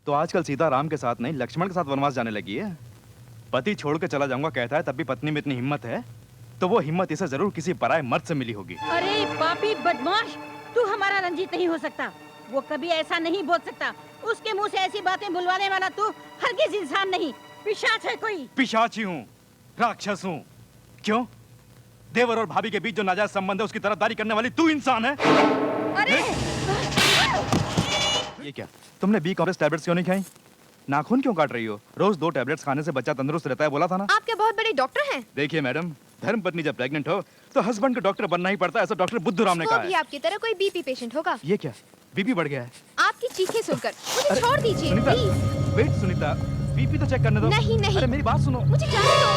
तो आजकल सीता राम के साथ नहीं लक्ष्मण के साथ वनवास जाने लगी है। पति छोड़ के चला जाऊंगा कहता है, तब भी पत्नी में इतनी हिम्मत है तो वो हिम्मत इसे जरूर किसी पराये मर्द से मिली होगी। अरे पापी बदमाश, तू हमारा रंजीत नहीं हो सकता। वो कभी ऐसा नहीं बोल सकता। उसके मुंह से ऐसी बातें बुलवाने वाला तू हरगिज इंसान नहीं, पिशाच है कोई। पिशाची हूँ, राक्षस हूँ। क्यों? देवर और भाभी के बीच जो नाजायज संबंध है उसकी तरफदारी करने वाली तू इंसान है। अरे ये क्या, तुमने बी कॉम्प्लेक्स टैबलेट्स क्यों नहीं खाई? नाखून क्यों काट रही हो? रोज 2 टैबलेट्स खाने से बच्चा तंदुरुस्त रहता है, बोला था ना। आप क्या बहुत बड़े डॉक्टर हैं? देखिए मैडम, धर्मपत्नी जब प्रेग्नेंट हो तो हस्बैंड को डॉक्टर बनना ही पड़ता है, ऐसा डॉक्टर बुद्धूराम ने कहा है। वो भी आपकी तरह कोई बीपी पेशेंट होगा। ये क्या, बीपी बढ़ गया है? आपकी चीखें सुनकर मुझे छोड़ दीजिए Sunita, please. Wait Sunita, BP तो चेक करने दो। नहीं नहीं, अरे मेरी बात सुनो। मुझे जाने दो।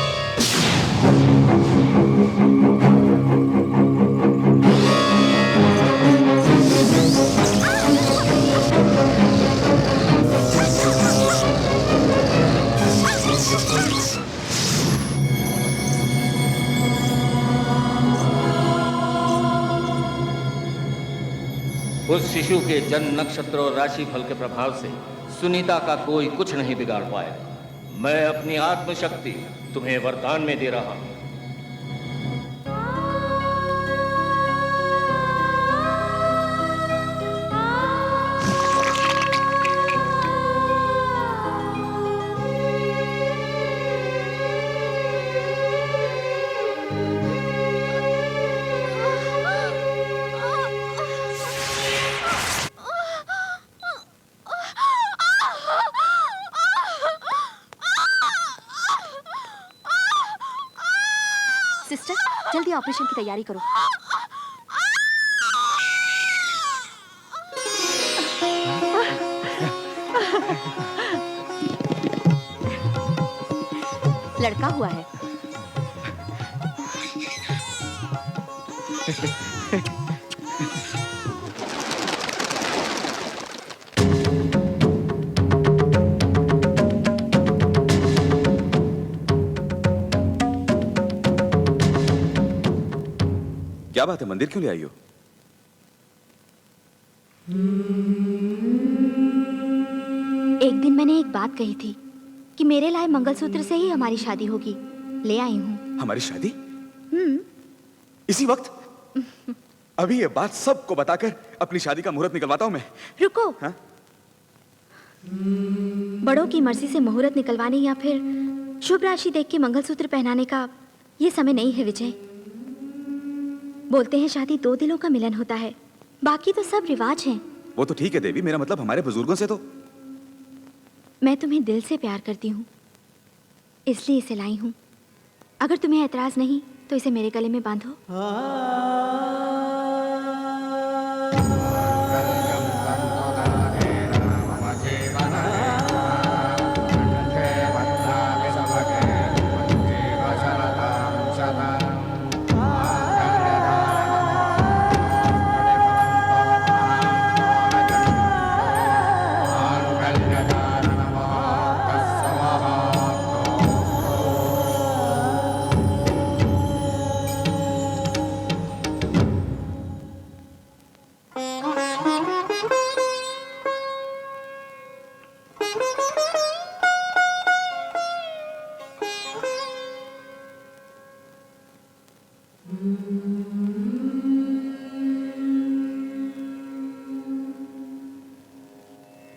उस शिशु के जन्म नक्षत्र और राशि फल के प्रभाव से सुनीता का कोई कुछ नहीं बिगाड़ पाएगा। मैं अपनी आत्मशक्ति तुम्हें वरदान में दे रहा हूं। सिस्टर, जल्दी ऑपरेशन की तैयारी करो। लड़का हुआ है। क्या बात है, मंदिर क्यों ले आई हो? एक दिन मैंने एक बात कही थी कि मेरे लाए मंगलसूत्र से ही हमारी शादी होगी। ले आई हूँ। हमारी शादी? इसी वक्त? अभी ये बात सबको बताकर अपनी शादी का मुहूर्त निकलवाता हूँ मैं। रुको। हाँ? बड़ों की मर्जी से मुहूर्त निकलवाने या फिर शुभ राशि देख के मंगलसूत्र पहनाने का ये समय नहीं है विजय। बोलते हैं शादी 2 दिलों का मिलन होता है, बाकी तो सब रिवाज हैं। वो तो ठीक है देवी, मेरा मतलब हमारे बुजुर्गों से तो। मैं तुम्हें दिल से प्यार करती हूँ, इसलिए इसे लाई हूँ। अगर तुम्हें ऐतराज नहीं तो इसे मेरे गले में बांधो।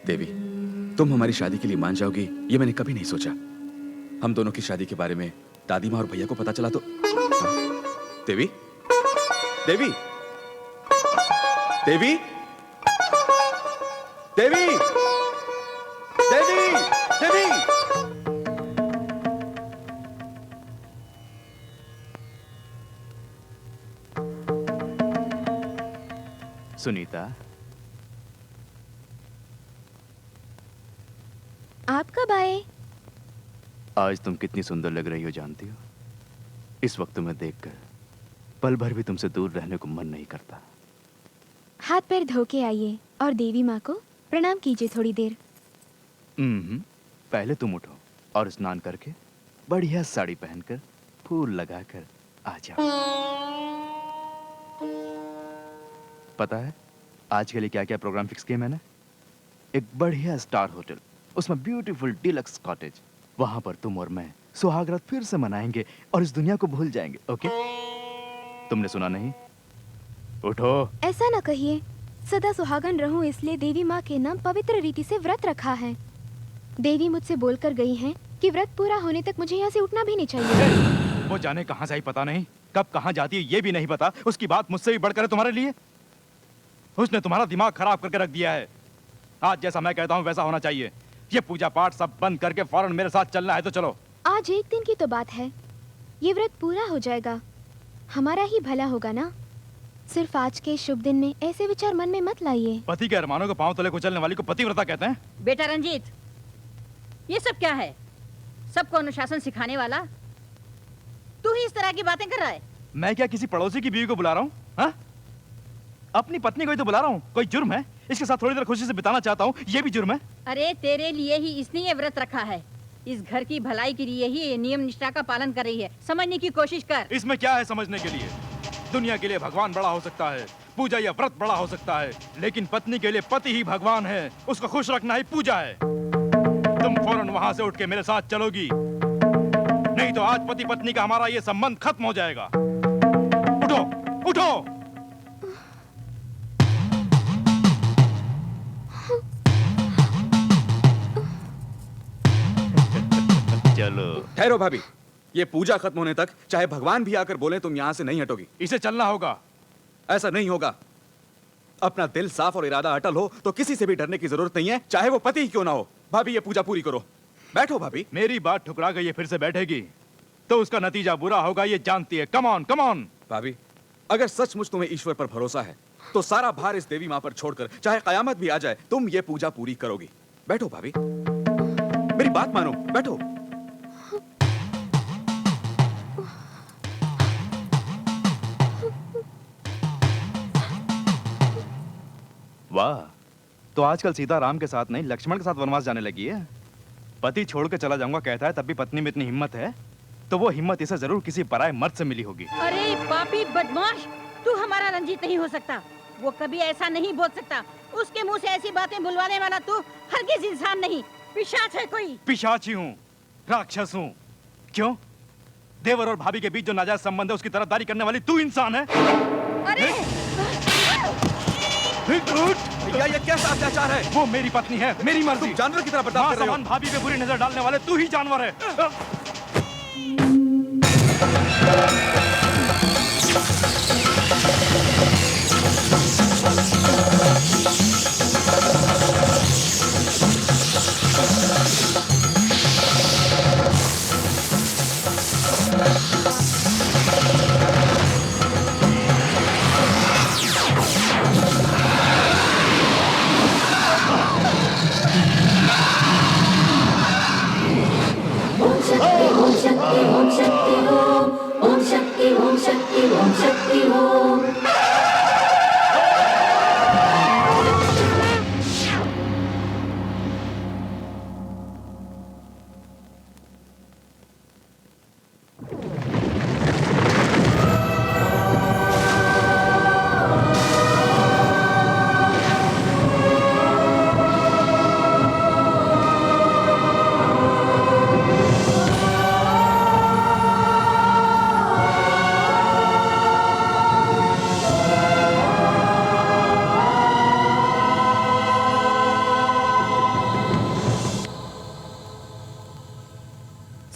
देवी, तुम हमारी शादी के लिए मान जाओगी ये मैंने कभी नहीं सोचा। हम दोनों की शादी के बारे में दादी माँ और भैया को पता चला तो। देवी, देवी, देवी, देवी, देवी, देवी। सुनीता, आप कब आए? आज तुम कितनी सुंदर लग रही हो जानती हो? इस वक्त तुम्हें देखकर पल भर भी तुमसे दूर रहने को मन नहीं करता। हाथ पैर धो के आइए और देवी माँ को प्रणाम कीजिए थोड़ी देर। पहले तुम उठो और स्नान करके बढ़िया साड़ी पहनकर फूल लगाकर आ जाओ। पता है आज के लिए क्या क्या प्रोग्राम फिक्स किए मैंने? एक बढ़िया स्टार होटल उसमें ब्यूटीफुल डिलक्स कॉटेज। वहां पर तुम और मैं सुहागरात फिर से मनाएंगे और इस दुनिया को भूल जाएंगे। ओके? तुमने सुना नहीं? उठो। ऐसा ना कहिए। सदा सुहागन रहूं इसलिए देवी माँ के नाम पवित्र रीति से व्रत रखा है। देवी मुझसे बोलकर गई हैं कि व्रत पूरा होने तक मुझे यहाँ से उठना भी नहीं चाहिए। वो जाने कहाँ जाई पता नहीं, कब कहाँ जाती है ये भी नहीं पता। उसकी बात मुझसे भी बढ़कर है तुम्हारे लिए। उसने तुम्हारा दिमाग खराब करके रख दिया है। आज जैसा मैं कहता हूँ वैसा होना चाहिए। ये पूजा पाठ सब बंद करके फौरन मेरे साथ चलना है तो चलो। आज एक दिन की तो बात है, ये व्रत पूरा हो जाएगा, हमारा ही भला होगा ना। सिर्फ आज के शुभ दिन में ऐसे विचार मन में मत लाइए। पति के अरमानों को पांव तले कुचलने वाली को पतिव्रता कहते हैं। बेटा रंजीत, ये सब क्या है? सबको अनुशासन सिखाने वाला तू ही इस तरह की बातें कर रहा है। मैं क्या किसी पड़ोसी की बीवी को बुला रहा हूँ? हाँ? अपनी पत्नी को ही तो बुला रहा हूँ। कोई जुर्म है? इसके साथ थोड़ी देर खुशी से बिताना चाहता हूँ, ये भी जुर्म है? अरे तेरे लिए ही इसने ये व्रत रखा है। इस घर की भलाई के लिए ही ये नियम निष्ठा का पालन कर रही है। समझने की कोशिश कर। इसमें क्या है समझने के लिए? दुनिया के लिए भगवान बड़ा हो सकता है, पूजा या व्रत बड़ा हो सकता है, लेकिन पत्नी के लिए पति ही भगवान है। उसको खुश रखना ही पूजा है। तुम फौरन वहां से उठ के मेरे साथ चलोगी, नहीं तो आज पति पत्नी का हमारा ये संबंध खत्म हो जाएगा। उठो, उठो। चलो। ठहरो भाभी, ये पूजा खत्म होने तक चाहे भगवान भी आकर बोले तुम यहाँ से नहीं हटोगी। इसे चलना होगा। ऐसा नहीं होगा। अपना दिल साफ और इरादा अटल हो तो किसी से भी डरने की जरूरत नहीं है, चाहे वो पति ही क्यों ना हो। भाभी ये पूजा पूरी करो। बैठो भाभी। मेरी बात ठुकरा गई, ये फिर से बैठेगी तो उसका नतीजा बुरा होगा, ये जानती है। Come on, come on. भाभी, अगर सचमुच तुम्हें ईश्वर पर भरोसा है तो सारा भार इस देवी माँ पर छोड़कर चाहे कयामत भी आ जाए तुम ये पूजा पूरी करोगी। बैठो भाभी, मेरी बात मानो, बैठो। वाह, तो आजकल सीता राम के साथ नहीं लक्ष्मण के साथ वनवास जाने लगी है। पति छोड़ के चला जाऊंगा कहता है, तब भी पत्नी में इतनी हिम्मत है, तो वो हिम्मत इसे जरूर किसी पराये मर्द से मिली होगी। अरे पापी बदमाश, तू हमारा रंजीत नहीं हो सकता। वो कभी ऐसा नहीं बोल सकता। उसके मुंह से ऐसी बातें बुलवाने वाला तू हरगिज इंसान नहीं, पिशाच है कोई। पिशाची हूँ, राक्षस हूँ। क्यों? देवर और भाभी के बीच जो नाजायज संबंध है उसकी तरफदारी करने वाली तू इंसान है। अरे भैया ये कैसा अत्याचार है? वो मेरी पत्नी है, मेरी मर्जी। तुम जानवर की तरह बर्ताव कर रहे हो। भाभी पे बुरी नजर डालने वाले तू ही जानवर है।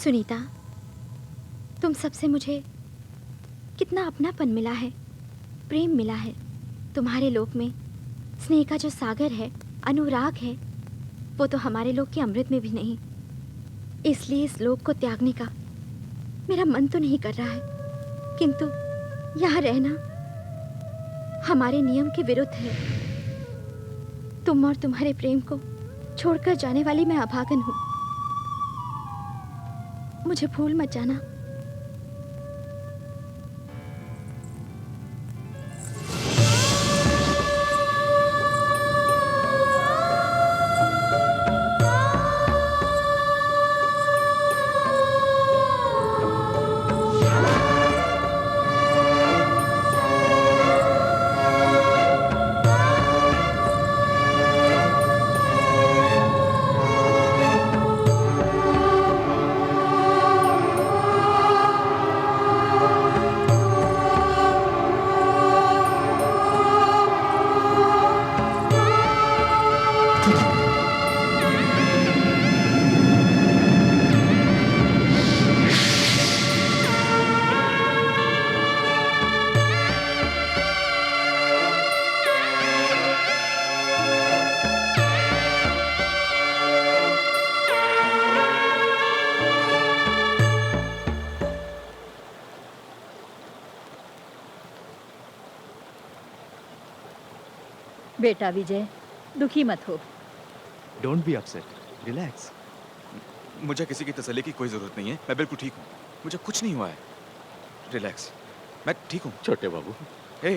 सुनीता, तुम सबसे मुझे कितना अपनापन मिला है, प्रेम मिला है। तुम्हारे लोक में स्नेह का जो सागर है, अनुराग है, वो तो हमारे लोक के अमृत में भी नहीं। इसलिए इस लोक को त्यागने का मेरा मन तो नहीं कर रहा है, किंतु यहाँ रहना हमारे नियम के विरुद्ध है। तुम और तुम्हारे प्रेम को छोड़कर जाने वाली मैं अभागन हूँ। मुझे भूल मत जाना। बेटा विजय, दुखी मत हो। Don't be upset, relax. मुझे किसी की तसल्ली की कोई जरूरत नहीं है, मैं बिल्कुल ठीक हूँ, मुझे कुछ नहीं हुआ है। रिलैक्स, मैं ठीक हूँ। छोटे बाबू, हे,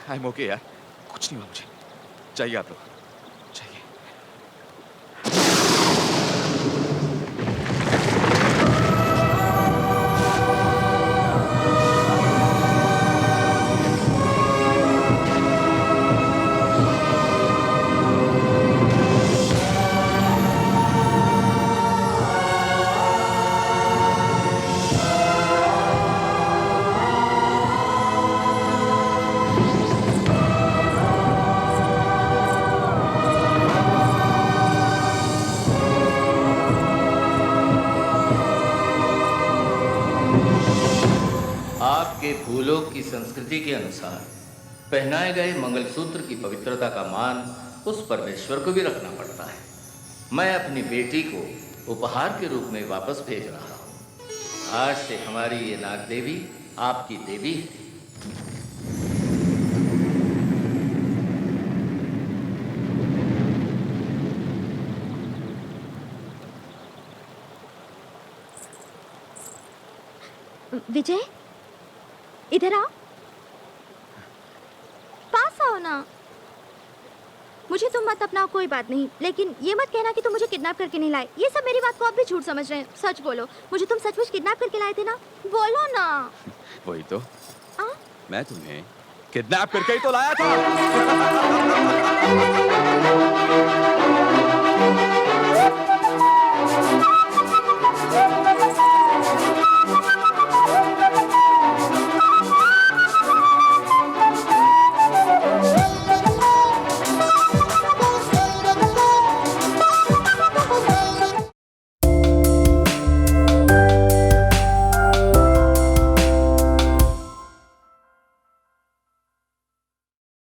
आई एम ओके यार, कुछ नहीं हुआ मुझे। चाहिए आप लोग, चाहिए। आपके भूलोक की संस्कृति के अनुसार पहनाए गए मंगलसूत्र की पवित्रता का मान उस परमेश्वर को भी रखना पड़ता है। मैं अपनी बेटी को उपहार के रूप में वापस भेज रहा हूँ। आज से हमारी ये नाग देवी आपकी देवी है। विजय, इधर आओ, पास आओ ना। मुझे तुम मत अपनाओ, कोई बात नहीं, लेकिन ये मत कहना कि तुम मुझे किडनैप करके नहीं लाए। ये सब मेरी बात को अब भी झूठ समझ रहे हैं। सच बोलो, मुझे तुम सचमुच किडनैप करके लाए थे ना? बोलो ना। वही तो, आ? मैं तुम्हें किडनैप करके ही तो लाया था।